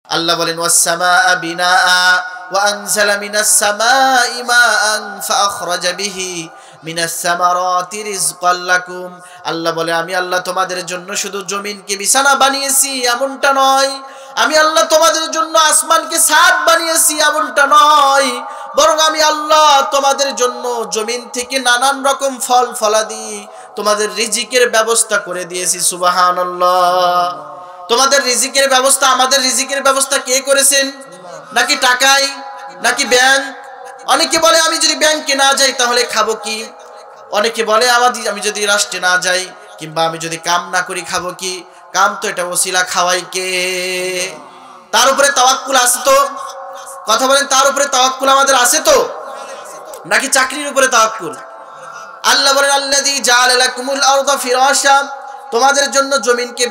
আল্লাহ বলেন ওয়াস-সামাআ বিনাআ ওয়া আনজালা মিনাস সামাই মাআন ফাআখরাজা বিহি মিনাস সামারাতি রিজকাল লাকুম। আল্লাহ বলে আমি আল্লাহ তোমাদের জন্য শুধু জমিনকে বিছানা বানিয়েছি এমনটা নয়, আমি আল্লাহ তোমাদের জন্য আসমানকে ছাদ বানিয়েছি এমনটা নয়, বরং আমি আল্লাহ তোমাদের জন্য জমিন থেকে নানান রকম ফল ফলাদি তোমাদের রিজিকের ব্যবস্থা করে দিয়েছি। সুবহানাল্লাহ। তোমাদের রিজিকের ব্যবস্থা, আমাদের রিজিকের ব্যবস্থা কে করেছেন? নাকি টাকায়, নাকি ব্যাংক? অনেকে বলে আমি যদি ব্যাংকে না যাই তাহলে খাবো কি? অনেকে বলে আমি যদি রাষ্ট্রে না যাই কিংবা আমি যদি কাম না করি খাবো কি? কাম তো এটা ওসিলা, খাওয়াই কে? তার উপরে তাওয়াক্কুল আছে তো? কথা বলেন, তার উপরে তাওয়াক্কুল আমাদের আছে তো? নাকি চাকরির উপরে তাওয়াক্কুল? আল্লাহ বলেন আল্লাযী জাআলা লাকুমুল আরদা ফিরাশা, তোমাদের জন্য জমিনকে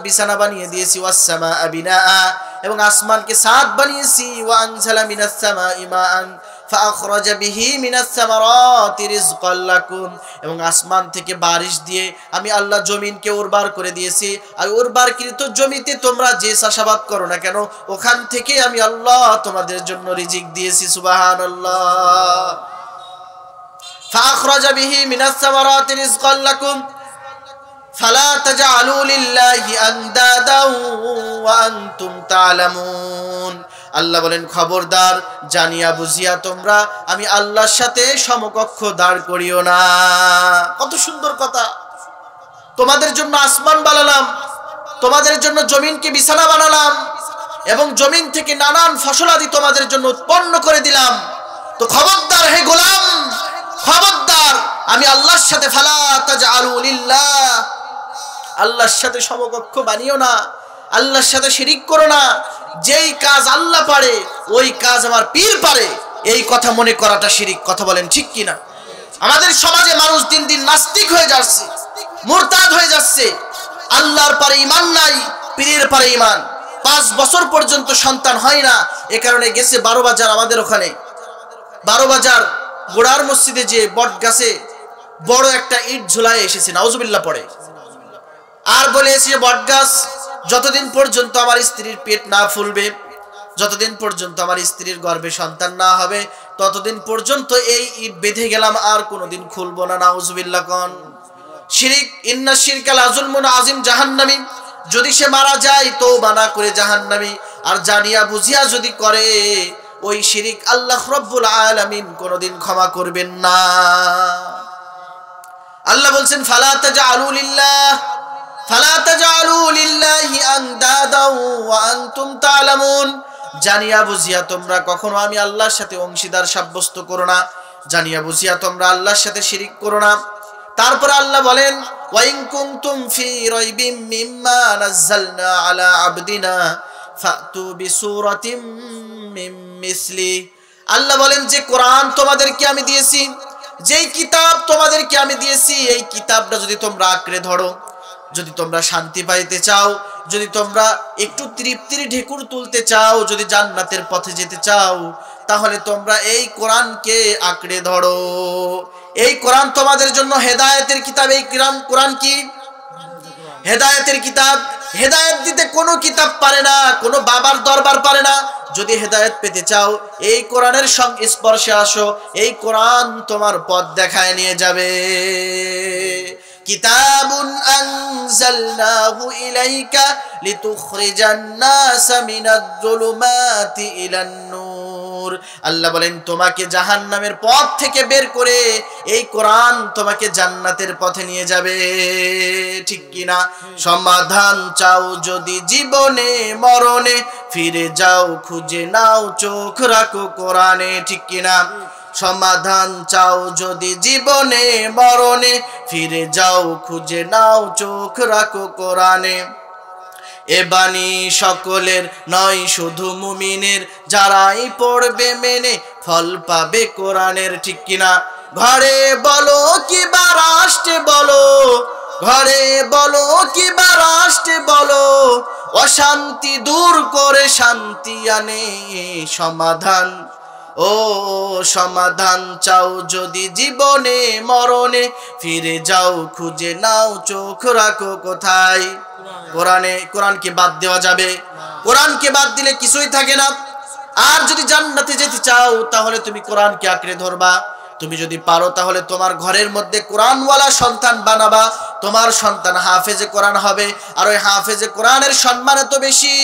বিছানা বানিয়ে দিয়েছি, ওয়াস-সামাআ বিনাআ, এবং আসমানকে ছাদ বানিয়েছি, ওয়া আনজালা মিনাস সামাই মাআন ফাআখরাজা বিহি মিনাস সামারাতি রিজকাল লাকুম, এবং আসমান থেকে বারিশ দিয়ে আমি আল্লাহ জমিনকে উর্বর করে দিয়েছি, আর উর্বরকৃত জমিতে তোমরা যে চাষাবাদ করো না কেন ওখান থেকে আমি আল্লাহ তোমাদের জন্য রিজিক দিয়েছি। সুবহানাল্লাহ। ফাআখরাজা বিহি মিনাস সামারাতি রিজকাল লাকুম ফালা তাজআলু লিল্লাহি আনদাদাও ওয়া আনতুম তা'লামুন। আল্লাহ বলেন খবরদার, জানিয়া বুঝিয়া তোমরা আমি আল্লাহর সাথে সমকক্ষ দাঁড় করিও না। কত সুন্দর কথা! তোমাদের জন্য আসমান বানালাম, তোমাদের জন্য জমিনকে বিছানা বানালাম, এবং জমিন থেকে নানান ফসলাদি তোমাদের জন্য উৎপন্ন করে দিলাম। তো খবরদার হে গোলাম, খবরদার, আমি আল্লাহর সাথে ফালা তাজআলু লিল্লাহ, আল্লাহর সাথে সমকক্ষ বানিও না, আল্লাহর সাথে শিরিক করো না। যেই কাজ আল্লাহ পারে ওই কাজ আমার পীর পারে, এই কথা মনে করাটা শিরিক। কথা বলেন ঠিক কিনা? আমাদের সমাজে মানুষ দিন দিন নাস্তিক হয়ে যাচ্ছে, মুরতাদ হয়ে যাচ্ছে। আল্লাহর পারে ঈমান নাই, পীরের পারে ঈমান। 5 বছর পর্যন্ত সন্তান হয় না, এ কারণে গেছে 12 বাজার, আমাদের ওখানে 12 বাজার গোড়ার মসজিদে যে বট গাছে বড় একটা ইট ঝুলায় এসেছে, নাউজুবিল্লাহ পড়ে, আর বলে এসেছে বট গাছ যতদিন পর্যন্ত আমার স্ত্রীর পেট না ফুলবে, যতদিন পর্যন্ত আমার স্ত্রীর গর্ভে সন্তান না হবে, ততদিন পর্যন্ত এই ইট বেঁধে গেলাম, আর কোনোদিন খুলবো না। নাউজুবিল্লাহ কোন শিরিক। ইন্না শিরকা লাযুলমুন আযীম, জাহান্নামী। যদি সে মারা যায় তওবা না করে জাহান্নামী, আর জানিয়া বুঝিয়া যদি করে ওই শিরিক আল্লাহ রাব্বুল আলামিন কোনোদিন ক্ষমা করবেন না। আল্লাহ বলছেন ফালা তাজআলু লিল্লাহ, ফালা তাজআলু লিল্লাহি আনদাদা ওয়া আনতুম তা'লামুন। জানিয়া বুঝিয়া তোমরা কখনো আমি আল্লাহর সাথে অংশীদার সাব্যস্ত করো না, জানিয়া বুঝিয়া তোমরা আল্লাহর সাথে শিরিক করো না। তারপর আল্লাহ বলেন ওয়া ইন কুনতুম ফি রাইবিম মিম্মা নাযালনা আলা আবদিনা ফাতু বিসূরাতিম মিন মিসলি। আল্লাহ বলেন যে কোরআন তোমাদেরকে আমি দিয়েছি, যেই কিতাব তোমাদেরকে আমি দিয়েছি, এই কিতাবটা যদি তোমরা আঁকড়ে ধরো, যদি তোমরা শান্তি পাইতে চাও, যদি তোমরা একটু তৃপ্তির ঢেকুর তুলতে চাও, যদি জান্নাতের পথে যেতে চাও, তাহলে তোমরা এই কোরআনকে আঁকড়ে ধরো। এই কোরআন তোমাদের জন্য হেদায়েতের কিতাব। এই কোরআন কি? হেদায়েতের কিতাব। হেদায়েত দিতে কোনো কিতাব পারে না, কোনো বাবার দরবার পারে না। যদি হেদায়েত পেতে চাও এই কোরআনের সংস্পর্শে আসো, এই কোরআন তোমার পথ দেখায় নিয়ে যাবে। কিতাবুন আনজালনাহু ইলাইকা লিতুখরিজান নাসা মিনাজ-জুলুমাতি ইলান-নূর। আল্লাহ বলেন তোমাকে জাহান্নামের পথ থেকে বের করে এই কোরআন তোমাকে জান্নাতের পথে নিয়ে যাবে। ঠিক কিনা? সমাধান চাও যদি জীবনে মরণে, ফিরে যাও খুঁজে নাও চোখ রাখো কোরআনে। ঠিক কিনা? সমাধান চাও যদি জীবনে মরণে, ফিরে যাও খুঁজে নাও চোখ রাখো কোরআনে। এ বাণী সকলের নয় শুধু মুমিনের, যারাই পড়বে মেনে ফল পাবে কোরআনের। ঠিক কিনা? ঘরে বলো কিবা রাষ্ট্রে বলো, ঘরে বলো কিবা রাষ্ট্রে বলো, অশান্তি দূর করে শান্তি আনে সমাধান। ও সমাধান চাও যদি জীবনে মরণে, ফিরে যাও খুঁজে নাও চোখ রাখো কোথায়। কোরআনকে বাদ দেওয়া যাবে? কোরআনকে বাদ দিলে কিছুই থাকে না। আর যদি জান্নাতে যেতে চাও তাহলে তুমি কোরআনকে আঁকড়ে ধরবা। তুমি যদি পারো তাহলে তোমার ঘরের মধ্যে কোরআনওয়ালা সন্তান বানাবা, তোমার সন্তান হাফেজে কোরআন হবে। আর ওই হাফেজে কোরআনের সম্মান এত বেশি,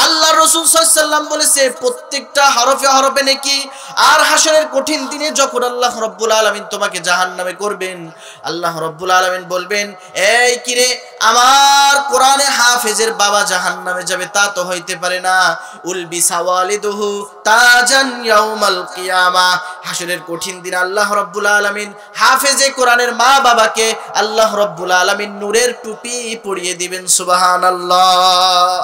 আল্লাহ রাসূল সাল্লাল্লাহু আলাইহি ওয়াসাল্লাম বলেছে প্রত্যেকটা হরফে হরফে নেকি। আর হাশরের কঠিন দিনে যখন আল্লাহ রাব্বুল আলামিন তোমাকে জাহান্নামে করবেন, আল্লাহ রাব্বুল আলামিন বলবেন, এই কিরে আমার কোরআনে হাফেজের বাবা জাহান্নামে যাবে তা তো হইতে পারে না। উলবিসা ওয়ালিদুহু তাজান ইয়াউমাল কিয়ামা। হাশরের কঠিন দিনে আল্লাহ রাব্বুল আলামিন হাফেজে কোরআনের মা বাবাকে আল্লাহ রাব্বুল আলামিন নূরের টুপি পরিয়ে দিবেন। সুবহানাল্লাহ।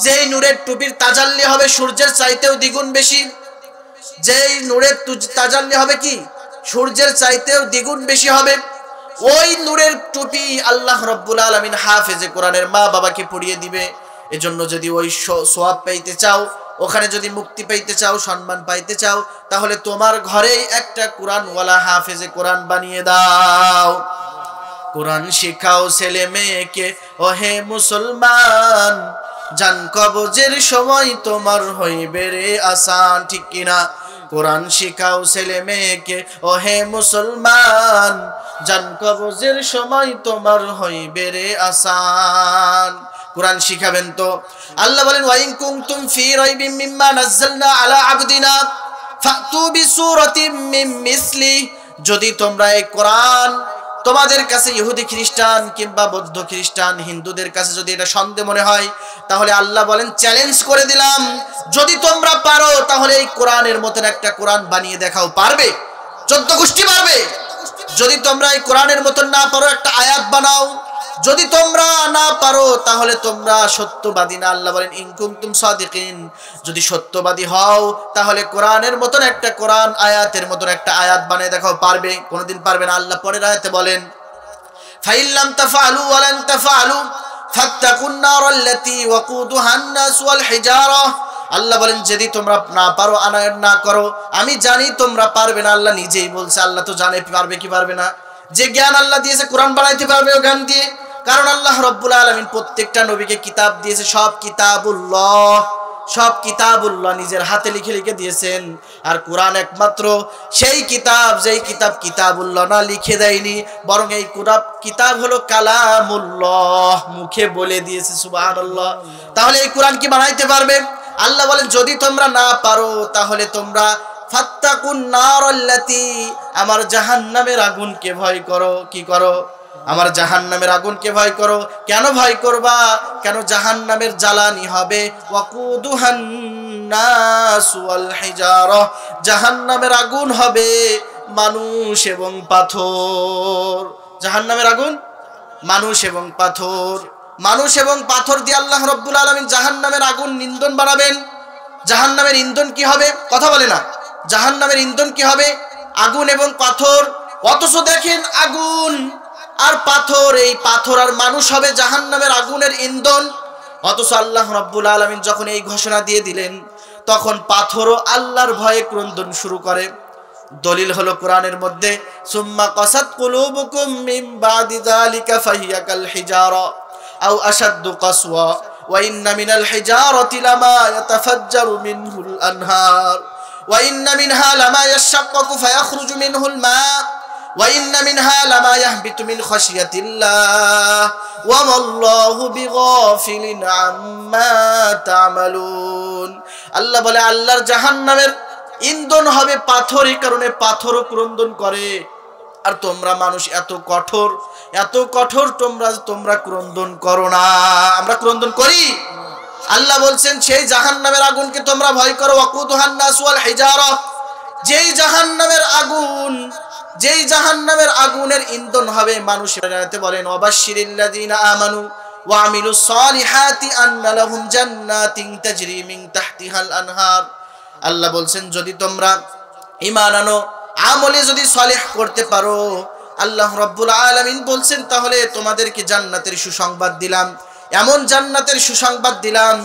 যেই নূরের টুপির তাজাল্লি হবে সূর্যের চাইতেও দ্বিগুণ বেশি। যেই নূরের তাজাল্লি হবে কি সূর্যের চাইতেও দ্বিগুণ বেশি হবে। ওই নূরের টুপি আল্লাহ রাব্বুল আলামিন হাফেজে কোরআনের মা বাবাকে পরিয়ে দিবে। এজন্য যদি ওই সওয়াব পাইতে চাও, ওখানে যদি মুক্তি পাইতে চাও, সম্মান পাইতে চাও, তাহলে তোমার ঘরেই একটা কোরআনওয়ালা হাফেজে কোরআন বানিয়ে দাও। কোরআন শিখাও ছেলে মেয়েকে ও হে মুসলমান, জান কবজের সময় তোমার হইবে রে আসান। ঠিক কিনা? কোরআন শিখাও ছেলে মেয়েকে ও হে মুসলমান, জান কবজের সময় তোমার হইবে রে আসান। কোরআন শিখাবেন তো। আল্লাহ বলেন, ওয়া ইন কুনতুম ফি রাইবিম মিম্মা নাযালনা আলা আবদিনা ফাতু বিসূরাতিম মিন মিসলি। যদি তোমরা এই কোরআন তোমাদের কাছে ইহুদি খ্রিস্টান কিংবা বৌদ্ধ খ্রিস্টান হিন্দুদের কাছে যদি এটা সন্দেহ মনে হয়, তাহলে আল্লাহ বলেন চ্যালেঞ্জ করে দিলাম, যদি তোমরা পারো তাহলে এই কোরআনের মতন একটা কোরআন বানিয়ে দেখাও। পারবে? 14 গোষ্ঠী পারবে? যদি তোমরা এই কোরআনের মতন না পারো একটা আয়াত বানাও। যদি তোমরা না পারো তাহলে তোমরা সত্যবাদী না। আল্লাহ বলেন ইন কুনতুম সাদিকিন, যদি সত্যবাদী হও তাহলে কোরআনের মতন একটা কোরআন আয়াতের মতন একটা আয়াত বানিয়ে দেখাও। পারবে? কোনোদিন পারবে না। আল্লাহ পরের আয়াতে বলেন ফাইল্লাম তাফআলু ওয়া লান তাফআলু ফাত্তাকুন নারাল্লাতী ওয়াকুদুহান নাস ওয়াল হিজারা। আল্লাহ বলেন যদি তোমরা না পারো, আনায়ন না করো, আমি জানি তোমরা পারবে না। আল্লাহ নিজেই বলছে, আল্লাহ তো জানে পারবে কি পারবে না। যে জ্ঞান আল্লাহ দিয়েছে কোরআন বানাইতে পারবে ও জ্ঞান দিয়ে। কারণ আল্লাহ রাব্বুল আলামিন প্রত্যেকটা নবীকে কিতাব দিয়েছে, সব কিতাবুল্লাহ নিজের হাতে লিখে লিখে দিয়েছেন। আর কোরআন একমাত্র সেই কিতাব যেই কিতাব কিতাবুল্লাহ না লিখে দেয়নি, বরং এই কিতাব হলো কালামুল্লাহ, মুখে বলে দিয়েছে। সুবহানাল্লাহ। তাহলে এই কোরআন কি বানাইতে পারবে? আল্লাহ বলেন যদি তোমরা না পারো তাহলে তোমরা ফাত্তাকুন নারাল্লাতী, আমার জাহান্নামের আগুনকে ভয় করো। কি করো? আমার জাহান্নামের আগুনকে ভয় করো। কেন ভয় করবা? কেন? জাহান্নামের জ্বালানি হবে ওয়াকুদুহান নাস ওয়াল হিজারা, জাহান্নামের আগুন হবে মানুষ এবং পাথর। জাহান্নামের আগুন মানুষ এবং পাথর। মানুষ এবং পাথর দিয়ে আল্লাহ রাব্বুল আলামিন জাহান্নামের আগুন ইন্ধন বানাবেন। জাহান্নামের ইন্ধন কি হবে? কথা বলে না। জাহান্নামের ইন্ধন কি হবে? আগুন এবং পাথর। অথচ দেখেন আগুন আর পাথর, এই পাথর আর মানুষ হবে জাহান্নামের আগুনের ইন্ধন। অথচ আল্লাহ রাব্বুল আলামিন যখন এই ঘোষণা দিয়ে দিলেন, তখন পাথরও আল্লাহর ভয়ে ক্রন্দন শুরু করে। দলিল হলো কোরআনের মধ্যে সুম্মা কাসাত কুলুবুকুম মিন বাদি যালিকা ফাহিয়া কাল হিজারা আও আশাদ্দু কাসওয়া ওয়া ইন্না মিনাল হিজারাতি লামা ইয়াতাফাজ্জারু মিনহুল আনহার ওয়া ইন্না মিনহা লামা ইয়াশাক্কাকু ফায়াখরুজু মিনহুল মা ওয়া ইন্না মিনহা লামা ইয়াহবিতু মিন খাশিয়াতিল্লাহ ওয়া মাল্লাহু বিগাফিলিন আম্মা তা'মালুন। আল্লাহ বলে আল্লাহর জাহান্নামের ইন্ধন হবে পাথর, এই কারণে পাথরও ক্রন্দন করে। আর তোমরা মানুষ এত কঠোর তোমরা ক্রন্দন করো না। আমরা ক্রন্দন করি? আল্লাহ বলছেন সেই জাহান্নামের আগুনকে তোমরা ভয় করো। ওয়াকুদুহান নাস ওয়াল হিজারা, যেই জাহান্নামের আগুনের ইন্ধন হবে মানুষের। আয়াতে বলেন ওয়াবাশশিরিল্লাযিনা আমানু ওয়া আমিলুস সালিহাতি আন্না লাহুম জান্নাতিন তাজরি মিন তাহতিহাল আনহার। আল্লাহ বলছেন যদি তোমরা ঈমান আনো, আমলে যদি সালেহ করতে পারো, আল্লাহ রাব্বুল আলামিন বলছেন তাহলে তোমাদেরকে জান্নাতের সুসংবাদ দিলাম। এমন জান্নাতের সুসংবাদ দিলাম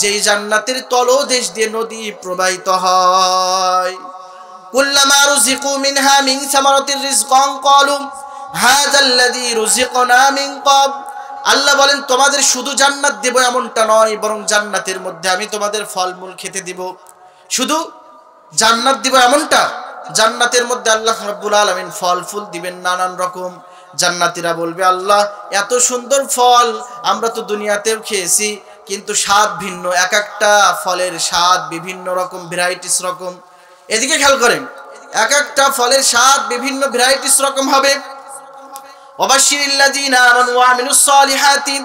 যেই জান্নাতের তলদেশ দিয়ে নদী প্রবাহিত হয়। কুল্লামা রুজিকু মিনহা মিন সামারাতির রিজকান ক্বালু হাযাল্লাযী রুজিকনা মিন ক্বাব আল্লাহ বলেন তোমাদের শুধু জান্নাত দেব এমনটা নয়, বরং জান্নাতের মধ্যে আমি তোমাদের ফলমূল খেতে দিব। শুধু জান্নাত দিব এমনটা, জান্নাতের মধ্যে আল্লাহ রাব্বুল আলামিন ফল ফুল দিবেন নানান রকম। জান্নাতীরা বলবে আল্লাহ এত সুন্দর ফল আমরা তো দুনিয়াতেও খেয়েছি, কিন্তু স্বাদ ভিন্ন, এক একটা ফলের স্বাদ বিভিন্ন রকম, ভ্যারাইটিস রকম। এদিকে খেয়াল করেন, এক একটা ফলের স্বাদ বিভিন্ন ভ্যারাইটিস রকম হবে। ওয়াবাশশিরিল্লাযীনা আমানু ওয়া আমিলুস সালিহাতি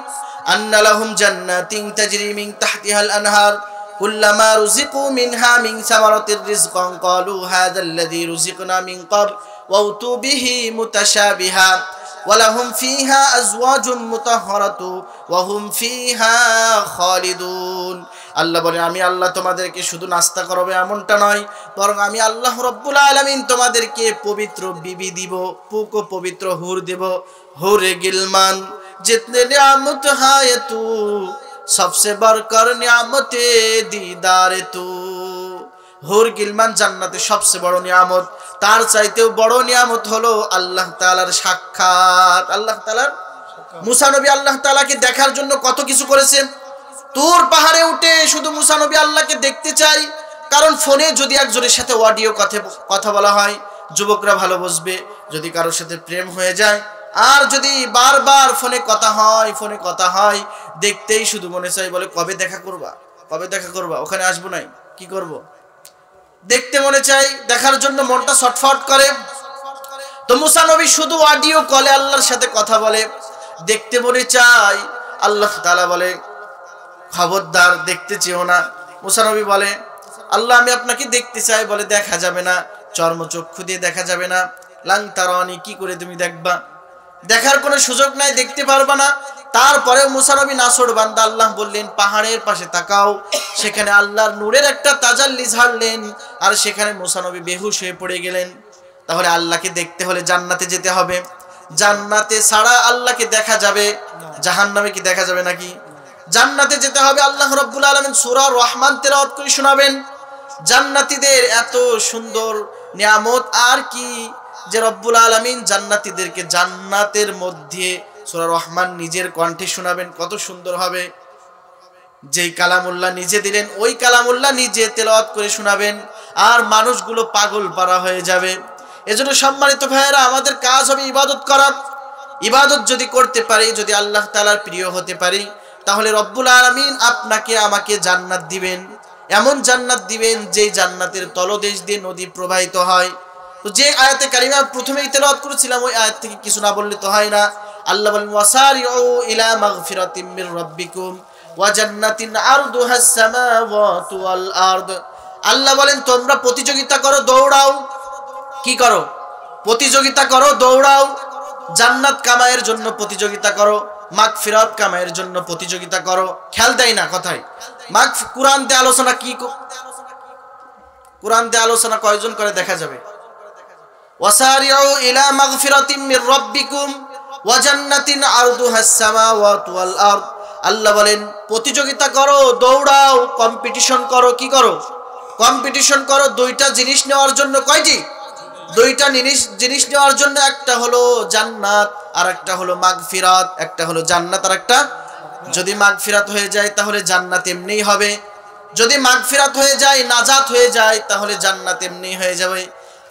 আন্না লাহুম জান্নাতিন তাজরি মিন তাহতিহাল আনহার কুল্লামা রুযিকু মিনহা মিন সামারাতির রিজকান ক্বালু হাযাল্লাযী রুযিকনা মিন ক্বাবল ওয়া উতু বিহি মুতাশাবিহা ওয়া লাহুম ফীহা আজওয়াজুম মুতাহহারাতু ওয়া হুম ফীহা খালিদুন। আল্লাহ বলে আমি আল্লাহ তোমাদেরকে শুধু নাস্তা করাবো এমনটা নয়, বরং আমি আল্লাহ রব্বুল আলামিন তোমাদেরকে পবিত্র বিবি দিব, পুকো পবিত্র হুর দেব। হুরে গিলমান जितने नियामत है तू सबसे बढ़कर नियामते दीदार तू। হুর গিলমান জান্নাতে সবচেয়ে বড় নিয়ামত, তার চাইতেও বড় নিয়ামত হলো আল্লাহ তাআলার সাক্ষাৎ। আল্লাহ তাআলার মুসা নবী আল্লাহ তাআলাকে দেখার জন্য কত কিছু করেছে। তুর পাহাড়ে উঠে শুধু মুসা নবী আল্লাহকে দেখতে চাই, কারণ ফোনে যদি একজনের সাথে অডিও কথা বলা হয় যুবকরা ভালো বুঝবে, যদি কারোর সাথে প্রেম হয়ে যায় আর যদি বারবার ফোনে কথা হয় দেখতেই শুধু মনে চাই, বলে কবে দেখা করবা, ওখানে আসবো নাই, কি করব, দেখতে মনে চাই, দেখার জন্য মনটা ছটফট করে। তো মুসা নবী শুধু অডিও কলে আল্লাহর সাথে কথা বলে, দেখতে মনে চাই। আল্লাহ তাআলা বলে খবরদার দেখতে চেও না। মুসা নবী বলে আল্লাহ আমি আপনাকে দেখতে চাই, বলে দেখা যাবে না, চর্মচক্ষু দিয়ে দেখা যাবে না। লাং তারানি, কি করে তুমি দেখবা, দেখার কোনো সুযোগ নাই, দেখতে পারবা না। তারপরে মুসা নবী নাছর বান্দা, আল্লাহ বললেন পাহাড়ের পাশে তাকাও, সেখানে আল্লাহর নূরের একটা তাজাল্লি ঝাড়লেন, আর সেখানে মুসা নবী বেহুশ হয়ে পড়ে গেলেন। তাহলে আল্লাহকে দেখতে হলে জান্নাতে যেতে হবে, জান্নাতে ছাড়া আল্লাহকে দেখা যাবে, জাহান্নামে কি দেখা যাবে নাকি? জান্নাতে যেতে হবে। আল্লাহ রাব্বুল আলামিন সূরা রহমান তেলাওয়াত করে শোনাবেন। জান্নাতীদের এত সুন্দর নিয়ামত আর কি, যে রব্বুল আলামিন জান্নাতীদেরকে জান্নাতের মধ্যে সূরা রহমান নিজের কণ্ঠে শোনাবেন, কত সুন্দর হবে। যেই কালামুল্লাহ নিজে দিলেন ওই কালামুল্লাহ নিজে তেলাওয়াত করে শোনাবেন, আর মানুষগুলো পাগল পারা হয়ে যাবে। এজন্য সম্মানিত ভাইয়েরা, আমাদের কাজ হবে ইবাদত করা। ইবাদত যদি করতে পারি, যদি আল্লাহ তাআলার প্রিয় হতে পারি, তাহলে রব্বুল আলামিন আপনাকে আমাকে জান্নাত দিবেন, এমন জান্নাত দিবেন যেই জান্নাতের তলদেশ দিয়ে নদী প্রবাহিত হয়। তো যে আয়াতে কারিমা প্রথমেই তেলাওয়াত করেছিলাম ওই আয়াত থেকে কিছু না বললে তো হয় না। আল্লাহ বলেন ওয়াসারিউ ইলা মাগফিরাতিম মির রাব্বিকুম ওয়া জান্নাতিন আরদুহাস সামাওয়াতু ওয়াল আরদ। আল্লাহ বলেন তোমরা প্রতিযোগিতা করো, দৌড়াও। কি করো? প্রতিযোগিতা করো, দৌড়াও। জান্নাত কামায়ের জন্য প্রতিযোগিতা করো, মাগফিরাত কামায়ের জন্য প্রতিযোগিতা করো। খেয়াল দেয় না কথায়। কুরআনতে আলোচনা কি, কুরআনতে আলোচনা কয়জন করে দেখা যাবে? ওয়াসারিউ ইলা মাগফিরাতিম মির রাব্বিকুম ওয়া জান্নাতিন আরদুহাস সামাওয়াতু ওয়াল আরদ। আল্লাহ বলেন প্রতিযোগিতা করো, দৌড়াও, কম্পিটিশন করো। কি করো? কম্পিটিশন করো দুইটা জিনিস নেওয়ার জন্য। কয়টি? দুইটা জিনিস নেওয়ার জন্য। একটা হলো জান্নাত আর একটা হলো মাগফিরাত। একটা হলো জান্নাত আর একটা, যদি মাগফিরাত হয়ে যায় তাহলে জান্নাত এমনিই হবে, যদি মাগফিরাত হয়ে যায়, নাজাত হয়ে যায়, তাহলে জান্নাত এমনিই হয়ে যাবে।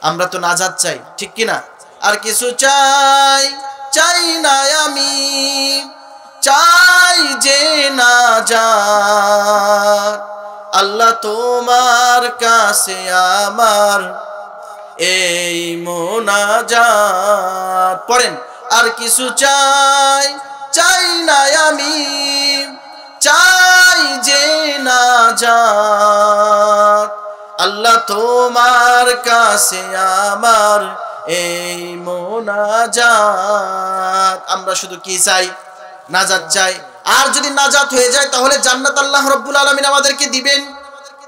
আমরা তো নাজাত চাই, ঠিক কি না? আর কিছু চাই না আমি, চাই যে নাজাত। আল্লাহ তোমার কাছে আমার এই মোনাজাত। পড়েন, আর কিছু চাই না আমি, চাই যে নাজাত। আল্লাহ তোমার কাছে আমার এই মোনাজাত। আমরা শুধু কি চাই? নাজাত চাই। আর যদি নাজাত হয়ে যায় তাহলে জান্নাত আল্লাহ রাব্বুল আলামিন আমাদেরকে দিবেন।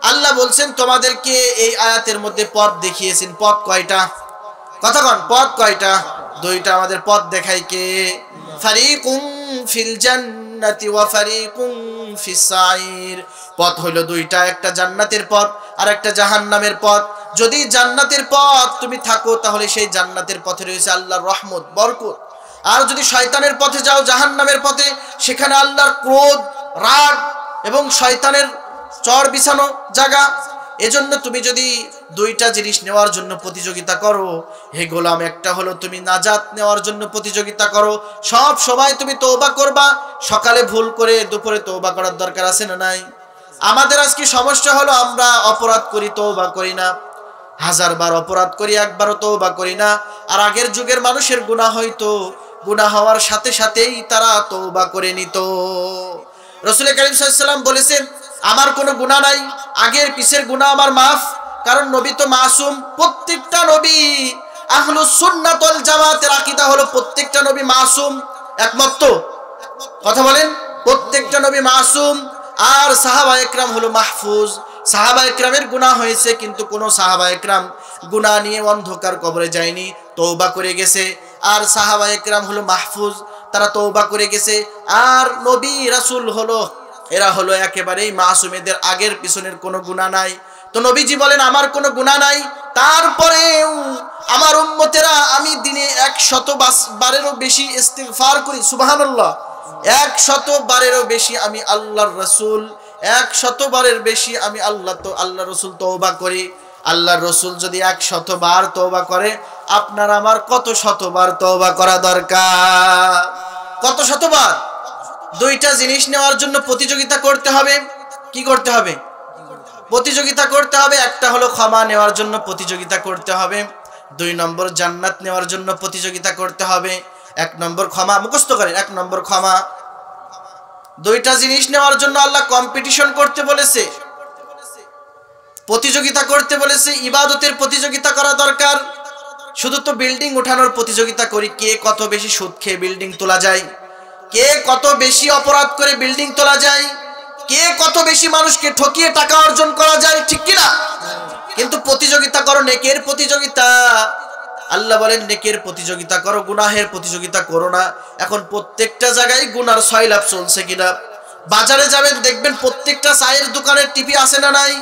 আল্লাহ বলছেন তোমাদেরকে এই আয়াতের মধ্যে পথ দেখিয়েছেন। পথ কয়টা? কথা কন, পথ কয়টা? দুইটা। আমাদের পথ দেখাই কে? ফারিকুম ফিল জান্নাতি ওয়া ফারিকুম ফিস সাইর। পথ হলো দুইটা, একটা জান্নাতের পথ আর একটা জাহান্নামের পথ। যদি জান্নাতের পথ তুমি থাকো তাহলে সেই জান্নাতের পথে রয়েছে আল্লাহর রহমত, বরকত। আর যদি শয়তানের পথে যাও, জাহান্নামের পথে, সেখানে আল্লাহর ক্রোধ, রাগ এবং শয়তানের চর বিছানো জায়গা। এজন্য তুমি যদি দুইটা জিনিস নেওয়ার জন্য প্রতিযোগিতা করো হে গোলাম, একটা হলো তুমি নাজাত নেওয়ার জন্য প্রতিযোগিতা করো, সব সময় তুমি তওবা করবা। সকালে ভুল করে দুপুরে তওবা করার দরকার আছে না নাই? আমাদের আজকে সমস্যা হলো আমরা অপরাধ করি, তওবা করি না। 1000 বার অপরাধ করি, একবারও তওবা করি না। আর আগের যুগের মানুষের গুনাহ হইতো, গুনাহ হওয়ার সাথে সাথেই তারা তওবা করে নিত। রাসূল কারীম সাল্লাল্লাহু আলাইহি ওয়াসাল্লাম বলেছেন আমার কোনো গুনাহ নাই, আগের পিছের গুনাহ আমার মাফ। কারণ নবী তো মাসুম। প্রত্যেকটা নবী, আহলুস সুন্নাত ওয়াল জামাতের আকীদা হলো প্রত্যেকটা নবী মাসুম। একমত তো? কথা বলেন। প্রত্যেকটা নবী মাসুম। আর সাহাবা একরাম হলো মাহফুজ। সাহাবা একরামের গুনাহ হয়েছে, কিন্তু কোন সাহাবা একরাম গুনাহ নিয়ে অন্ধকার কবরে যায়নি, তওবা করে গেছে। আর সাহাবা একরাম হলো মাহফুজ, তারা তওবা করে গেছে। আর নবী রাসূল হলো, এরা হলো একেবারেই মাসুম, এদের আগের পিছনের কোনো গুনাহ নাই। তো নবীজি বলেন আমার কোনো গুনাহ নাই, তারপরেও আমার উম্মতেরা আমি দিনে 100 বারেরও বেশি ইস্তিগফার করি। সুবহানাল্লাহ। 100 বারেরও বেশি আমি আল্লাহর রাসূল, 100 বারের বেশি আমি আল্লাহ রাসূল তওবা করি। আল্লাহর রাসূল যদি 100 বার তওবা করে, আপনার আমার কত শতবার তওবা করা দরকার? কত শতবার? দুইটা জিনিস নেওয়ার জন্য প্রতিযোগিতা করতে হবে। কি করতে হবে? প্রতিযোগিতা করতে হবে। একটা হলো ক্ষমা নেওয়ার জন্য প্রতিযোগিতা করতে হবে, 2 নম্বর জান্নাত নেওয়ার জন্য প্রতিযোগিতা করতে হবে। 1 নম্বর ক্ষমা, মুখস্থ করেন, 1 নম্বর ক্ষমা। দুইটা জিনিস নেওয়ার জন্য আল্লাহ কম্পিটিশন করতে বলেছে, প্রতিযোগিতা করতে বলেছে। ইবাদতের প্রতিযোগিতা করা দরকার। শুধু তো বিল্ডিং উঠানোর প্রতিযোগিতা করি, কে কত বেশি সুদ খেয়ে বিল্ডিং তোলা যায়, কে কত বেশি অপরাধ করে বিল্ডিং তোলা যায়, কে কত বেশি মানুষকে ঠকিয়ে টাকা অর্জন করা যায়, ঠিক কি না? কিন্তু প্রতিযোগিতা করো নেকের প্রতিযোগিতা। আল্লাহ বলেন নেকের প্রতিযোগিতা করো, গুনাহের প্রতিযোগিতা করো না। এখন প্রত্যেকটা জায়গায় গুনার সয়লাভ চলছে কিনা। বাজারে যাবেন দেখবেন প্রত্যেকটা চায়ের দোকানের টিভি আছে না নাই?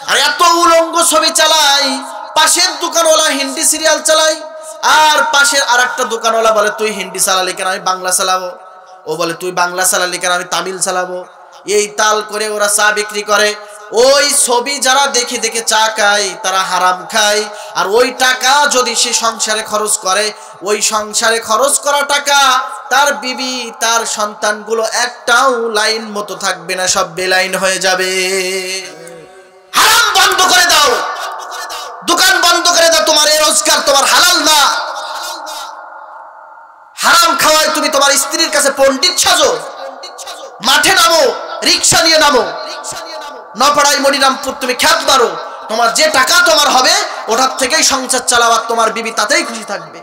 আর এত উলঙ্গ ছবি চালায়, পাশের দোকানওয়ালা হিন্দি সিরিয়াল চালায়, আর পাশের আরেকটা দোকানওয়ালা বলে তুই হিন্দি চালালি কেন, আমি বাংলা চালাবো। ও বলে তুই বাংলা চালালি কেন, আমি তামিল চালাবো। এই তাল করে ওরা চা বিক্রি করে। ওই ছবি যারা দেখে দেখে চা খায় তারা হারাম খায়। আর ওই টাকা যদি সে সংসারে খরচ করে, ওই সংসারে খরচ করা টাকা তার বিবি তার সন্তানগুলো একটাও লাইন মতো থাকবে না, সব বেলাইন হয়ে যাবে। হারাম বন্ধ করে দাও, দোকান বন্ধ করে দাও। তোমার এই রোজগার তোমার হালাল না। হারাম খাওয়ায় তুমি তোমার স্ত্রীর কাছে পণ্ডিত সাজো। মাঠে নামো, রিক্সা নিয়ে নামো, নপাড়াই মনিরামপুর তুমি খ্যাত মারো, তোমার যে টাকা তোমার হবে ওটার থেকেই সংসার চালাও, আর তোমার বিবি তাতেই খুশি থাকবে।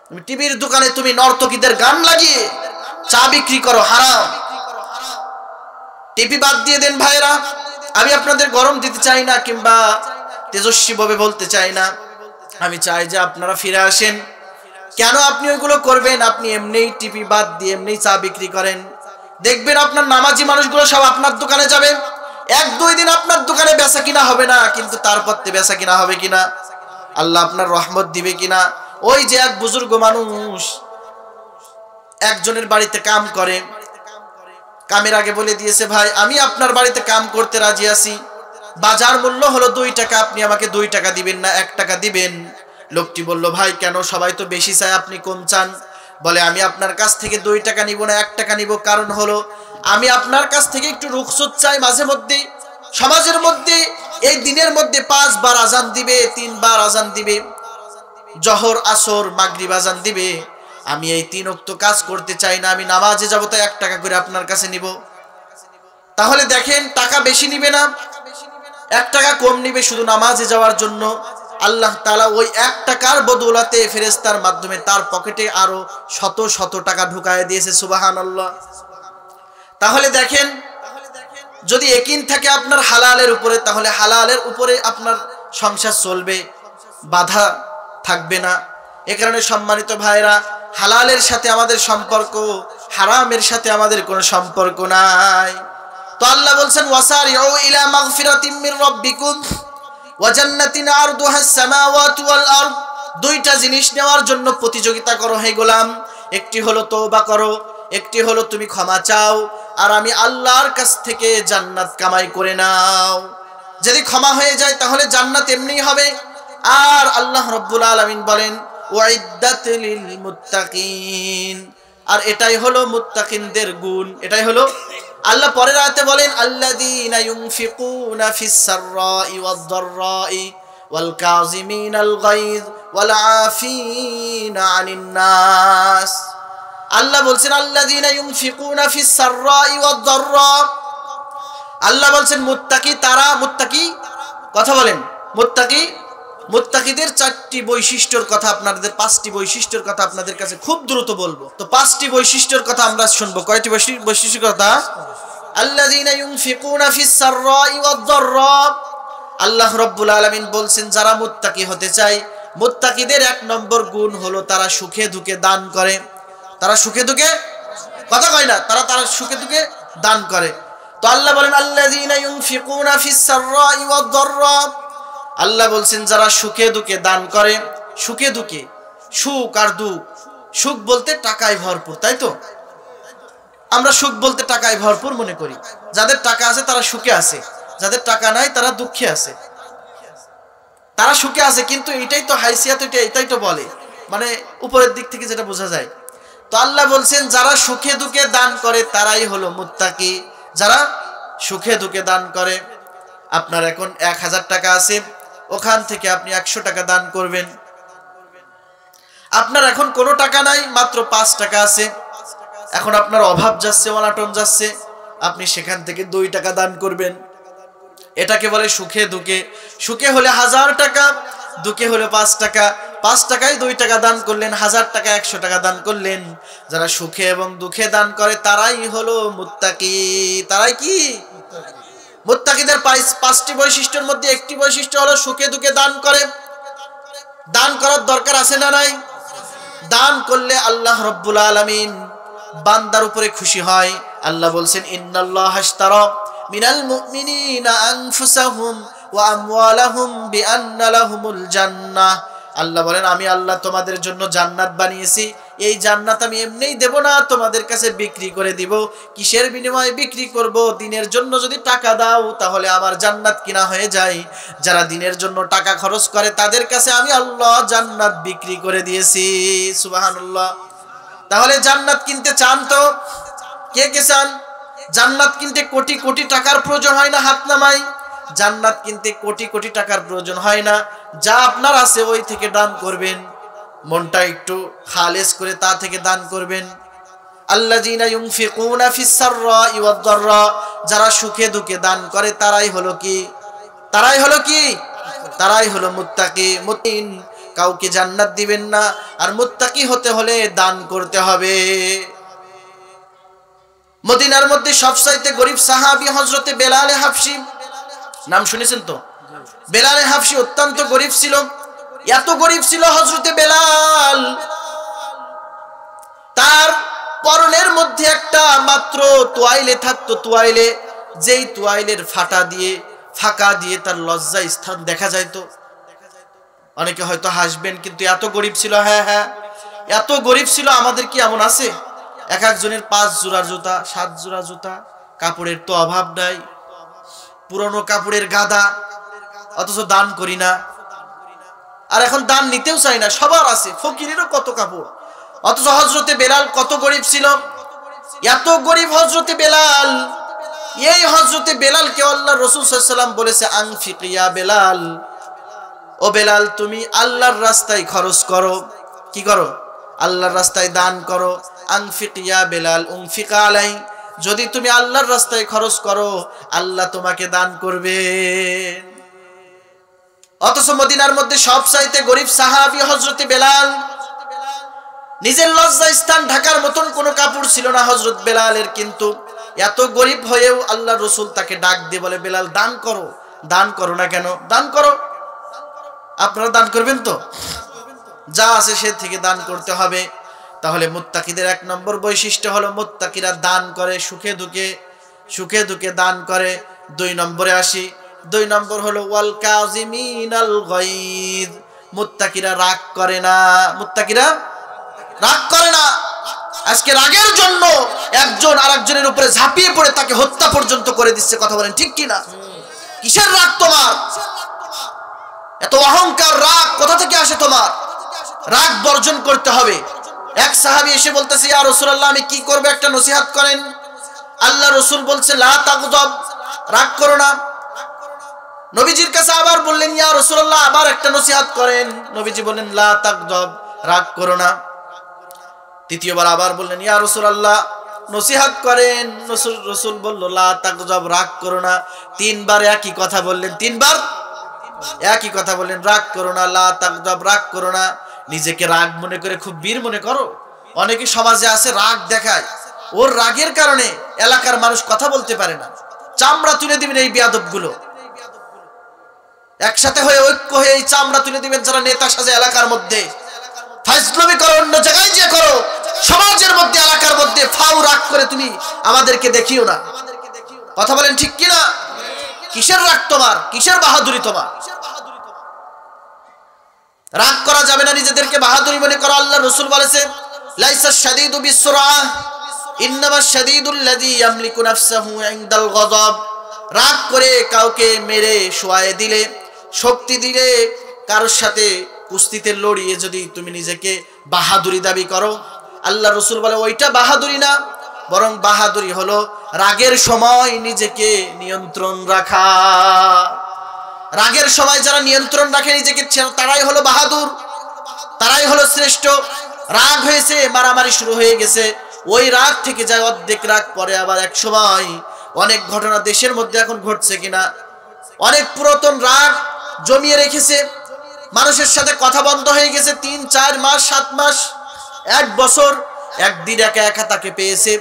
তুমি টিভির দোকানে তুমি নর্তকীদের গান লাগিয়ে চা বিক্রি করো, হারাম। টিভি বাদ দিয়ে দেন ভাইরা। আমি আপনাদের গরম দিতে চাই না কিংবা তেজস্বী ভাবে বলতে চাই না, আমি চাই যে আপনারা ফিরে আসেন। কেন আপনি ওইগুলো করবেন? আপনি এমনিই টিভি বাদ দিয়ে এমনিই চা বিক্রি করেন, দেখবেন আপনার নামাজি মানুষগুলো সব আপনার দোকানে যাবে। 1-2 দিন আপনার দোকানে বেচা কিনা হবে না, কিন্তু তারপর বেচা কিনা হবে কিনা, আল্লাহ আপনার রহমত দিবে কিনা। ওই যে এক বুজুর্গ মানুষ একজনের বাড়িতে কাম করে, কামের আগে বলে দিয়েছে ভাই আমি আপনার বাড়িতে কাম করতে রাজি আছি, বাজার মূল্য হলো 2 টাকা, আপনি আমাকে 2 টাকা দিবেন না 1 টাকা দিবেন। লোকটি বলল ভাই কেন, সবাই তো বেশি চায়, আপনি কম চান? বলে আমি আপনার কাছ থেকে 2 টাকা নিব না 1 টাকা নিব, কারণ হলো আমি আপনার কাছ থেকে একটু রুখসত চাই। মাঝে মধ্যে সমাজের মধ্যে এই দিনের মধ্যে 5 বার আজান দিবে, 3 বার আজান দিবে, জোহর আসর মাগরিব আজান দিবে, আমি এই 3 ওয়াক্ত কাজ করতে চাই না, আমি নামাজে যাব, তাই 1 টাকা করে আপনার কাছে নিব। তাহলে দেখেন টাকা বেশি নিবে না, 1 টাকা কম নিবে শুধু নামাজে যাওয়ার জন্য। আল্লাহ তাআলা ওই 1 টাকার বদৌলতে ফেরেশতার মাধ্যমে তার পকেটে আরো শত শত টাকা ঢুকায় দিয়েছে। সুবহানাল্লাহ। তাহলে দেখেন যদি ইয়াকিন থাকে আপনার হালালের উপরে, তাহলে হালালের উপরে আপনার সংসার চলবে, বাধা থাকবে না। এ কারণে সম্মানিত ভাইরা, হালালের সাথে আমাদের সম্পর্ক, হারামের সাথে আমাদের কোনো সম্পর্ক নাই। তো আল্লাহ বলছেন ওয়াসারিউ ইলা মাগফিরাতিম মির রাব্বিকুম ওয়া জান্নাতিন আরদুহাস সামাওয়াতু ওয়াল আরদ। 2টা জিনিস নেওয়ার জন্য প্রতিযোগিতা করো হে গোলাম। একটি হলো তওবা করো, একটি হলো তুমি ক্ষমা চাও, আর আমি আল্লাহর কাছ থেকে জান্নাত কামাই করে নাও। যদি ক্ষমা হয়ে যায় তাহলে জান্নাত এমনিই হবে। আর আল্লাহ রাব্বুল আলামিন বলেন ওয়াইদ্দাত লিল মুত্তাকিন, আর এটাই হলো মুত্তাকিনদের গুণ। এটাই হলো আল্লাহ পরের আয়াতে বলেন আল্লাযীনা ইউনফিকুনা ফিস সাররাই ওয়াদ দাররাই ওয়াল কাযিমিনাল গায়জ ওয়াল আফিনা আনিন নাস। আল্লাহ বলছেন আল্লাযীনা ইউনফিকুনা ফিস সাররাই ওয়াদ দাররা, আল্লাহ বলছেন মুত্তাকি তারা, মুত্তাকি কথা বলেন, মুত্তাকিদের চারটি বৈশিষ্ট্যের কথা আপনাদের, পাঁচটি বৈশিষ্ট্যের কথা আপনাদের কাছে খুব দ্রুত বলবো। তো পাঁচটি বৈশিষ্ট্যের কথা আমরা শুনবো। কয়টি বৈশিষ্ট্যের কথা? আল্লাযীনা ইউনফিকুনা ফিস সাররাই ওয়াদ দাররা, আল্লাহ রাব্বুল আলামিন বলছেন যারা মুত্তাকি হতে চায়, মুত্তাকিদের এক নম্বর গুণ হলো তারা সুখে দুঃখে দান করে। তারা সুখে দুঃখে কথা কয় না, তারা সুখে দুঃখে দান করে। তো আল্লাহ বলেন আল্লাযীনা ইউনফিকুনা ফিস সাররাই ওয়াদ দাররা, আল্লাহ বলছেন যারা সুখে দুঃখে দান করে। সুখে দুঃখে, সুখ আর দুঃখ, সুখ বলতে টাকায় ভরপুর, তাই তো? আমরা সুখ বলতে টাকায় ভরপুর মনে করি। যাদের টাকা আছে তারা সুখে আছে, যাদের টাকা নাই তারা দুঃখে আছে। তারা সুখে আছে কিন্তু এটাই তো হাইসিয়াত, এটাই তো বলে, মানে উপরের দিক থেকে যেটা বোঝা যায়। তো আল্লাহ বলছেন যারা সুখে দুঃখে দান করে তারাই হলো মুত্তাকি, যারা সুখে দুঃখে দান করে। আপনার এখন 1000 টাকা আছে, ওখান থেকে আপনি 100 টাকা দান করবেন। আপনার এখন কোনো টাকা নাই, মাত্র 5 টাকা আছে, এখন আপনার অভাব যাচ্ছে, অনাটন যাচ্ছে, আপনি সেখান থেকে 2 টাকা দান করবেন। এটাকে বলে সুখে দুঃখে। সুখে হলে 1000 টাকা, দুঃখে হলে 5 টাকা। 5 টাকায় 2 টাকা দান করলেন, 1000 টাকা 100 টাকা দান করলেন। যারা সুখে এবং দুঃখে দান করে তারাই হলো মুত্তাকি। তারাই কি? মুত্তাকিদের 5টি বৈশিষ্ট্যের মধ্যে একটি বৈশিষ্ট্য হলো সুখে দুঃখে দান করে। দান করার দরকার আছে না নাই? দান করলে আল্লাহ রাব্বুল আলামিন বান্দার উপরে খুশি হয়। আল্লাহ বলছেন ইন্নাল্লাহা আশতারা মিনাল মুমিনিনা আনফুসাহুম ওয়া আমওয়ালাহুম বিআন্না লাহুমুল জান্নাহ। আল্লাহ বলেন আমি আল্লাহ তোমাদের জন্য জান্নাত বানিয়েছি। এই জান্নাত আমি এমনিই দেব না, তোমাদের কাছে বিক্রি করে দিব। কিসের বিনিময়ে বিক্রি করব? দিনের জন্য যদি টাকা দাও তাহলে আমার জান্নাত কিনা হয়ে যায়। যারা দিনের জন্য টাকা খরচ করে তাদের কাছে আমি আল্লাহ জান্নাত বিক্রি করে দিয়েছি। সুবহানাল্লাহ। তাহলে জান্নাত কিনতে চান তো? কে কে চান? জান্নাত কিনতে কোটি কোটি টাকার প্রয়োজন হয় না, হাত নামাই। জান্নাত কিনতে কোটি কোটি টাকার প্রয়োজন হয় না। যা আপনার আছে ওই থেকে দান করবেন, মনটা একটু খালেস করে তা থেকে দান করবেন। আল্লাযীনা ইউনফিকুনা ফিস সাররাই ওয়াদ দাররা, যারা সুখে দুঃখে দান করে তারাই হলো কি? তারাই হলো কি? তারাই হলো মুত্তাকি। মুত্তাকিন কাউকে জান্নাত দিবেন না, আর মুত্তাকি হতে হলে দান করতে হবে। মদিনার মধ্যে সবচাইতে গরিব সাহাবী হযরতে বেলাল হাবশী, নাম শুনেছেন তো? বেলাল হাবশী অত্যন্ত গরিব ছিল। এত গরিব ছিল হযরতে বেলাল, তার পরনের মধ্যে একটা মাত্র তোয়াইলে থাকতো। তোয়াইলে, যেই তোয়াইলের ফাঁকা দিয়ে তার লজ্জা স্থান দেখা যাইতো। অনেকে হয়তো হাসবেন, কিন্তু এত গরিব ছিল। হ্যাঁ, এত গরিব ছিল। আমাদের কি এমন আছে? এক একজনের 5 জোড়া জুতা, 7 জোড়া জুতা, কাপড়ের তো অভাব নাই, পুরনো কাপড়ের গাদা, অথচ দান করি না। আর এখন দান নিতেও চাই না, সবার আছে, ফকিরেরও কত কাপড়। অথচ হযরতে বেলাল কত গরিব ছিল। এত গরিব হযরতে বেলাল। এই হযরতে বেলালকে আল্লাহর রাসূল সাল্লাল্লাহু আলাইহি ওয়াসাল্লাম বলেছে আনফিক ইয়া বেলাল, ও বেলাল তুমি আল্লাহর রাস্তায় খরচ করো। কি করো? আল্লাহর রাস্তায় দান করো। আনফিক ইয়া বেলাল উনফিক আলাই, যদি তুমি আল্লাহর রাস্তায় খরচ করো আল্লাহ তোমাকে দান করবেন। অথচ মদিনার মধ্যে সবচাইতে গরিব সাহাবী হযরতে বেলাল। নিজের লজ্জা স্থান ঢাকার মতন কোনো কাপড় ছিল না হযরত বেলালের, কিন্তু এত গরিব হয়েও আল্লাহর রাসূল তাকে ডাক দিয়ে বলে বেলাল দান করো। দান করো না কেন? দান করো। আপনারা দান করবেন তো? যা আছে সে থেকে দান করতে হবে। তাহলে মুত্তাকিদের 1 নম্বর বৈশিষ্ট্য হলো মুত্তাকিরা দান করে, সুখে দুঃখে দান করে। 2 নম্বরে আসি। 2 নম্বর হলো ওয়াল কাযিমিনাল গায়জ, মুত্তাকিরা রাগ করে না। মুত্তাকিরা রাগ করে না। আজকে রাগের জন্য একজন আরেকজনের উপরে ঝাঁপিয়ে পড়ে তাকে হত্যা পর্যন্ত করে দিচ্ছে। কথা বলেন ঠিক কিনা? কিসের রাগ তোমার? এত অহংকার, রাগ কোথা থেকে আসে তোমার? রাগ বর্জন করতে হবে। এক সাহাবী এসে বলতেছে, ইয়া রাসূলুল্লাহ, আমি কি করব, একটা নসিহত করেন। আল্লাহ রাসূল বলছে, লা তাগদাব, রাগ করো না। নবীজির কাছে আবার বললেন, ইয়া রাসূলুল্লাহ, আবার একটা নসিহত করেন। নবীজি বললেন, লা তাগদাব, রাগ করো না। তৃতীয়বার আবার বললেন, ইয়া রাসূলুল্লাহ, নসিহত করেন। রাসূল বলল, লা তাগদাব, রাগ করো না। তিনবার একই কথা বললেন, তিনবার একই কথা বললেন, রাগ করো না, লা তাগদাব, রাগ করো না। নিজেকে রাগ মনে করে খুব বীর মনে করো। অনেকে সমাজে আছে রাগ দেখায়, ওর রাগের কারণে এলাকার মানুষ কথা বলতে পারে না। চামড়া তুলে দিবেন এই বেয়াদবগুলো, একসাথে হয়ে ঐক্য হয়ে এই চামড়া তুলে দিবেন যারা নেতা সাজে এলাকার মধ্যে। ফাজলামি করো অন্য জায়গায় যে করো, সমাজের মধ্যে এলাকার মধ্যে ফাউ রাগ করে তুমি আমাদেরকে দেখিও না। কথা বলেন ঠিক কিনা? কিসের রাগ তোমার? কিসের বাহাদুরি তোমার? রাগ করা যাবে না, নিজেদেরকে বাহাদুরি মনে করো। আল্লাহ রাসূল বলেছেন, লাইসা শাদীদু বিসসুরআহ ইন্নামাশ শাদীদুল্লাযী ইয়ামলিকু নাফসাহু ইনদাল গযব। রাগ করে কাউকে মেরে শোয়ায়ে দিলে, শক্তি দিলে, কারোর সাথে কুস্তিতে লড়িয়ে যদি তুমি নিজেকে বাহাদুরি দাবি করো, আল্লাহ রাসূল বলে ওইটা বাহাদুরি না, বরং বাহাদুরি হলো রাগের সময় নিজেকে নিয়ন্ত্রণ রাখা। রাগের সময় যারা নিয়ন্ত্রণ রাখে নিজেকে, তারাই হলো বাহাদুর, তারাই হলো শ্রেষ্ঠ। রাগ হয়েছে, মারামারি শুরু হয়ে গেছে, ওই রাগ থেকে যায় অর্ধেক রাগ পরে আবার এক সময় অনেক ঘটনা দেশের মধ্যে এখন ঘটছে কিনা, অনেক পুরাতন রাগ জমিয়ে রেখেছে, মানুষের সাথে কথা বন্ধ হয়ে গেছে 3-4 মাস, 7 মাস, 1 বছর। একদিন একা একা তাকে পেয়েছে,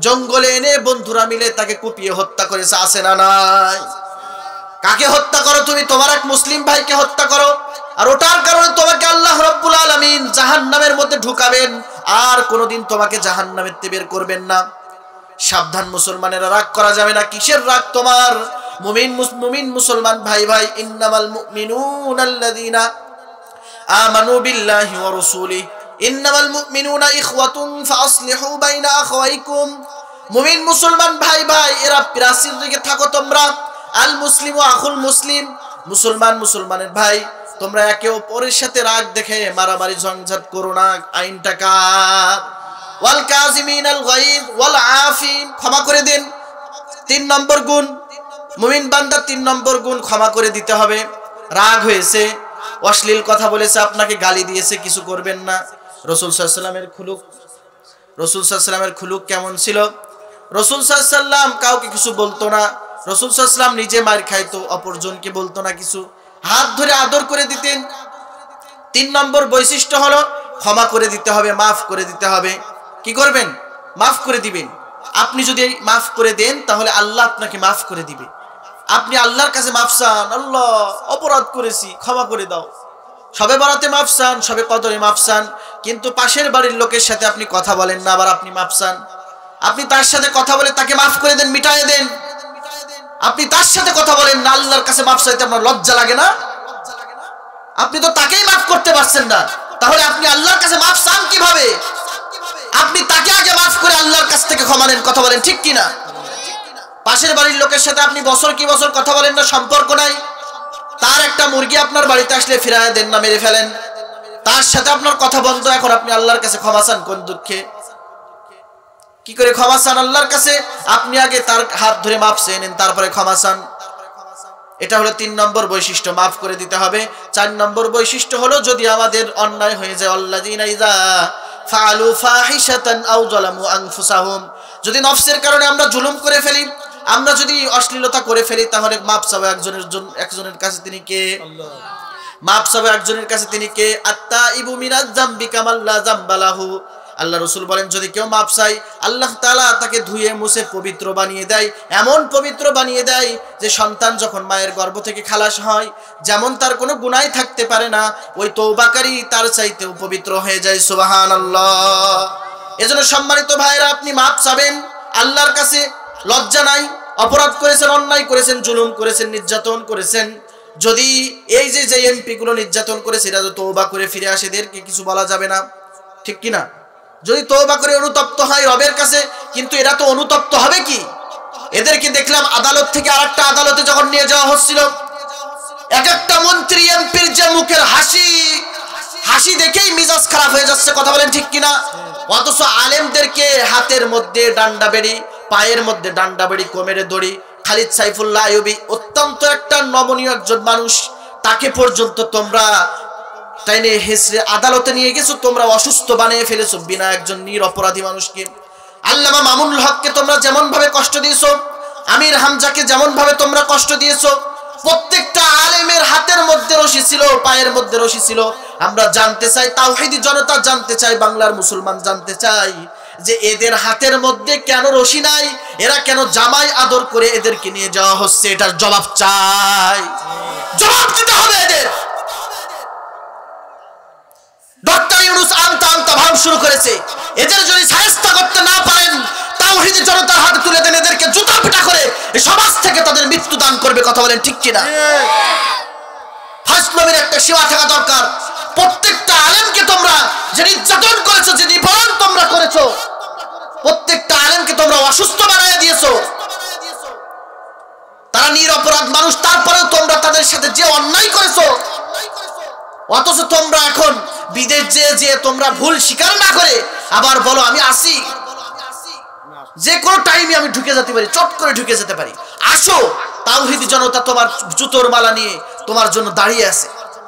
জঙ্গলে এনে বন্ধুরা মিলে তাকে কুপিয়ে হত্যা করেছে। আছে না নাই? কাকে হত্যা করো তুমি? তোমার এক মুসলিম ভাইকে হত্যা করো, আর ওটার কারণে তোমাকে আল্লাহ রাব্বুল আলামিন জাহান্নামের মধ্যে ঢুকাবেন, আর কোনোদিন তোমাকে জাহান্নামের থেকে বের করবেন না। সাবধান মুসলমানেরা, রাগ করা যাবে না। কিসের রাগ তোমার? মুমিন মুসলমান ভাই ভাই, ইন্নামাল মুমিনুনাল্লাযীনা আমানু বিল্লাহি ওয়া রাসূলিহি ইন্নামাল মুমিনুনা ইখওয়াতুন ফাসলিহু বাইনা আখাওয়াইকুম। মুমিন মুসলমান ভাই ভাই, এরা প্রাচীর দিকে থাকো তোমরা। আল মুসলিমু আখুল মুসলিম, মুসলমান মুসলমানের ভাই, তোমরা একে অপরের সাথে রাগ দেখে মারামারি ঝঞ্ঝাট করো না। আইনটা কার? ওয়াল কাযিমিনাল গায়জ ওয়াল আফিন, ক্ষমা করে দেন। 3 নম্বর গুণ মুমিন বান্দার, 3 নম্বর গুণ ক্ষমা করে দিতে হবে। রাগ হয়েছে, অশ্লীল কথা বলেছে, আপনাকে গালি দিয়েছে, কিছু করবেন না। রাসূল সাল্লাল্লাহু আলাইহি ওয়াসাল্লামের খুলুক, রাসূল সাল্লাল্লাহু আলাইহি ওয়াসাল্লামের খুলুক কেমন ছিল? রাসূল সাল্লাল্লাহু আলাইহি ওয়াসাল্লাম কাউকে কিছু বলতো না। রাসূল সাল্লাল্লাহু আলাইহি ওয়াসাল্লাম নিজে মার খাইতো, অপরজনকে বলতো না কিছু, হাত ধরে আদর করে দিতেন। 3 নম্বর বৈশিষ্ট্য হলো ক্ষমা করে দিতে হবে, মাফ করে দিতে হবে। কি করবেন? মাফ করে দিবেন। আপনি যদি মাফ করে দেন তাহলে আল্লাহ আপনাকে মাফ করে দিবে। আপনি আল্লাহর কাছে মাফ চান, আল্লাহ অপরাধ করেছি, ক্ষমা করে দাও। সবে বরাতে মাফ চান, সবে কদরে মাফ চান, কিন্তু পাশের বাড়ির লোকের সাথে আপনি কথা বলেন না, আবার আপনি মাফ চান। আপনি তার সাথে কথা বলে তাকে মাফ করে দেন, মিটায়ে দেন। আপনি তার সাথে কথা বলেন না, আল্লাহর কাছে মাফ চাইতে আপনার লজ্জা লাগে না? আপনি তো তাকেই মাফ করতে পারছেন না, তাহলে আপনি আল্লাহর কাছে মাফ চান কিভাবে? আপনি তাকে আগে মাফ করে আল্লাহর কাছ থেকে ক্ষমা নেন। কথা বলেন ঠিক কিনা? পাশের বাড়ির লোকের সাথে আপনি বছর কি বছর কথা বলেন না, সম্পর্ক নাই, তার একটা মুরগি আপনার বাড়িতে আসলে ফিরায় দেন না, মেরে ফেলেন, তার সাথে আপনার কথা বন্ধ। এখন আপনি আল্লাহর কাছে ক্ষমা চান কোন দুঃখে? কি করে ক্ষমা চান আল্লাহর কাছে? আপনি আগে তার হাত ধরে মাফ চেয়ে নেন, তারপরে ক্ষমা চান। এটা হলো 3 নম্বর বৈশিষ্ট্য, মাফ করে দিতে হবে। 4 নম্বর বৈশিষ্ট্য হলো যদি আমাদের অন্যায় হয়ে যায়, আল্লাযীনা ইযা ফাআলু ফাহিশাতান আও যালামু আনফুসাহুম, যদি নফসের কারণে আমরা জুলুম করে ফেলি, আমরা যদি অশ্লীলতা করে ফেলি, তাহলে মাফ চাওয়া একজনের কাছে তিনি কে? আল্লাহ। মাফ চাওয়া একজনের কাছে তিনি কে? আত্তাইবু মিনাজ যামবি কামাল লা যামবা লাহু। আল্লাহ রাসূল বলেন, যদি কেউ মাফ চায়, আল্লাহ তাআলা তাকে ধুয়ে মুছে পবিত্র বানিয়ে দেয়, এমন পবিত্র বানিয়ে দেয় যে সন্তান যখন মায়ের গর্ভ থেকে খালাস হয়, যেমন তার কোনো গুনাহ থাকতে পারে না, ওই তওবাকারী তার চাইতেও পবিত্র হয়ে যায়। সুবহানাল্লাহ। এজন্য সম্মানিত ভাইরা, আপনি মাফ চাবেন আল্লাহর কাছে, লজ্জা নাই। অপরাধ করেছেন, অন্যায় করেছেন, জুলুম করেছেন, নির্যাতন করেছেন, যদি এই যে এমপি গুলো নির্যাতন করেছে, এরা তো তওবা করে ফিরে আসে, এদেরকে কিছু বলা যাবে না, ঠিক কিনা? যদি তওবা করে অনুতপ্ত হয় রবের কাছে, কিন্তু এরা তো অনুতপ্ত হবে কি? এদেরকে দেখলাম আদালত থেকে আরেকটা আদালতে যখন নিয়ে যাওয়া হচ্ছিল, এক একটা মন্ত্রী এমপির যে মুখের হাসি দেখেই মিজাজ খারাপ হয়ে যাচ্ছে, কথা বলেন ঠিক কিনা? অথচ আলেমদেরকে হাতের মধ্যে ডান্ডা বেড়ি, পায়ের মধ্যে ডান্ডা বেড়ি, কোমরে দড়ি। খালিদ সাইফুল্লাহ আইয়ুবী অত্যন্ত একটা নমনীয় একজন মানুষ, তাকে পর্যন্ত তোমরা তাইনে হেসরে আদালতে নিয়ে গেছো, তোমরা অসুস্থ বানিয়ে ফেলেছো বিনা একজন নিরপরাধী মানুষকে। আল্লামা মামুনুল হককে তোমরা যেমন ভাবে কষ্ট দিয়েছো, আমির হামজাকে যেমন ভাবে তোমরা কষ্ট দিয়েছো, প্রত্যেকটা আলেমের হাতের মধ্যে রশি ছিল, পায়ের মধ্যে রশি ছিল। আমরা জানতে চাই, তাওহীদি জনতা জানতে চাই, বাংলার মুসলমান জানতে চাই যে এদের হাতের মধ্যে কেন রশি নাই, এরা কেন জামাই আদর করে এদেরকে নিয়ে যাওয়া হচ্ছে? এটার জবাব চাই, জবাব দিতে হবে এদের। ডক্টর ইউনূস আমতা ভাঙ শুরু করেছে, এদের যদি শায়েস্তা করতে না পারেন, তাওহীদি জনতার হাতে তুলে দেন, এদেরকে জুতা পিটা করে এই সমাজ থেকে তাদের মৃত্যু দান করবে, কথা বলেন ঠিক কিনা? ফাজলামির একটা সীমা থাকা দরকার। প্রত্যেকটা আলেমকে তোমরা যে নির্যাতন করেছো, যে নিপীড়ন তোমরা করেছো, প্রত্যেকটা আলেমকে তোমরা অসুস্থ বানিয়ে দিয়েছো। তারা নিরপরাধ মানুষ, তারপরেও তোমরা তাদের সাথে যে অন্যায় করেছো, অথচ তোমরা এখন বিদেশ যে তোমরা ভুল স্বীকার না করে আবার বলো আমি আসি, যে কোনো টাইমে আমি ঢুকে যেতে পারি, চট করে ঢুকে যেতে পারি। আসো, তাওহীদি জনতা তোমার জুতোর মালা নিয়ে তোমার জন্য দাঁড়িয়ে আছে।